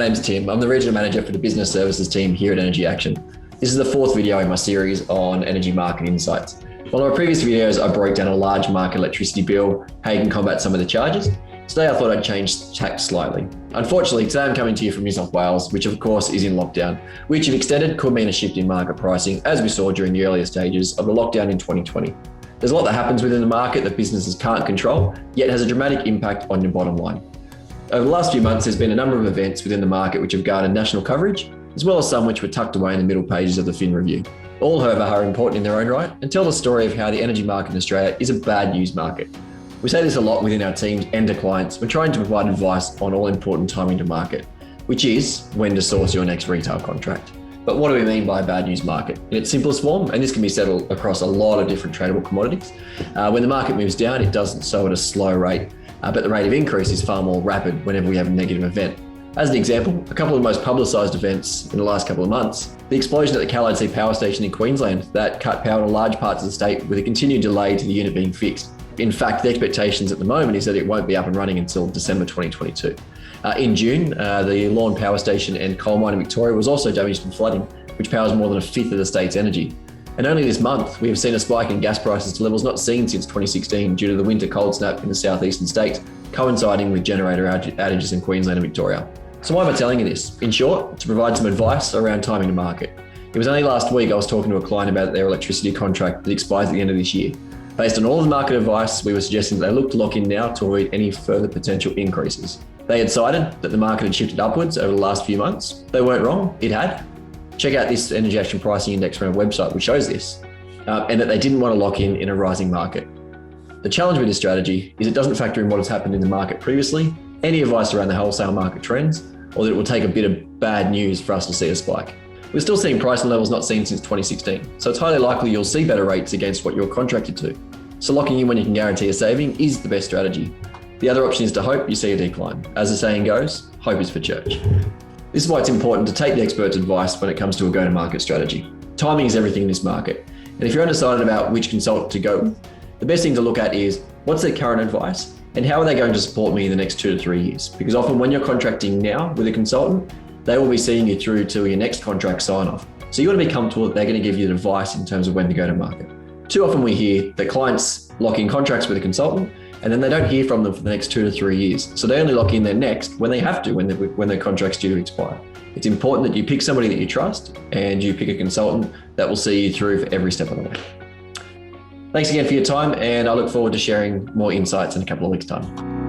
name's Tim. I'm the Regional Manager for the Business Services team here at Energy Action. This is the fourth video in my series on energy market insights. One of my previous videos, I broke down a large market electricity bill, how you can combat some of the charges. Today, I thought I'd change tack slightly. Unfortunately, today I'm coming to you from New South Wales, which of course is in lockdown, which if extended could mean a shift in market pricing, as we saw during the earlier stages of the lockdown in 2020. There's a lot that happens within the market that businesses can't control, yet has a dramatic impact on your bottom line. Over the last few months, there's been a number of events within the market which have garnered national coverage, as well as some which were tucked away in the middle pages of the Fin Review. All, however, are important in their own right and tell the story of how the energy market in Australia is a bad news market. We say this a lot within our teams and to clients when trying to provide advice on all important timing to market, which is when to source your next retail contract. But what do we mean by a bad news market? In its simplest form, and this can be settled across a lot of different tradable commodities, when the market moves down, it doesn't sow at a slow rate, but the rate of increase is far more rapid whenever we have a negative event. As an example, a couple of the most publicised events in the last couple of months, the explosion at the Callide C power station in Queensland that cut power to large parts of the state with a continued delay to the unit being fixed. In fact, the expectations at the moment is that it won't be up and running until December 2022. In June, the Lorne power station and coal mine in Victoria was also damaged from flooding, which powers more than a fifth of the state's energy. And only this month, we have seen a spike in gas prices to levels not seen since 2016 due to the winter cold snap in the southeastern states, coinciding with generator outages in Queensland and Victoria. So why am I telling you this? In short, to provide some advice around timing to market. It was only last week I was talking to a client about their electricity contract that expires at the end of this year. Based on all of the market advice, we were suggesting that they look to lock in now to avoid any further potential increases. They had cited that the market had shifted upwards over the last few months. They weren't wrong, it had. Check out this Energy Action Pricing Index from our website, which shows this, and that they didn't want to lock in a rising market. The challenge with this strategy is it doesn't factor in what has happened in the market previously, any advice around the wholesale market trends, or that it will take a bit of bad news for us to see a spike. We're still seeing pricing levels not seen since 2016, so it's highly likely you'll see better rates against what you're contracted to. So locking in when you can guarantee a saving is the best strategy. The other option is to hope you see a decline. As the saying goes, hope is for church. This is why it's important to take the expert's advice when it comes to a go-to-market strategy. Timing is everything in this market. And if you're undecided about which consultant to go with, the best thing to look at is what's their current advice and how are they going to support me in the next 2 to 3 years? Because often when you're contracting now with a consultant, they will be seeing you through to your next contract sign-off. So you want to be comfortable that they're going to give you advice in terms of when to go to market. Too often we hear that clients lock in contracts with a consultant and then they don't hear from them for the next 2 to 3 years. So they only lock in their next when they have to, when their contract's due to expire. It's important that you pick somebody that you trust and you pick a consultant that will see you through for every step of the way. Thanks again for your time, and I look forward to sharing more insights in a couple of weeks' time.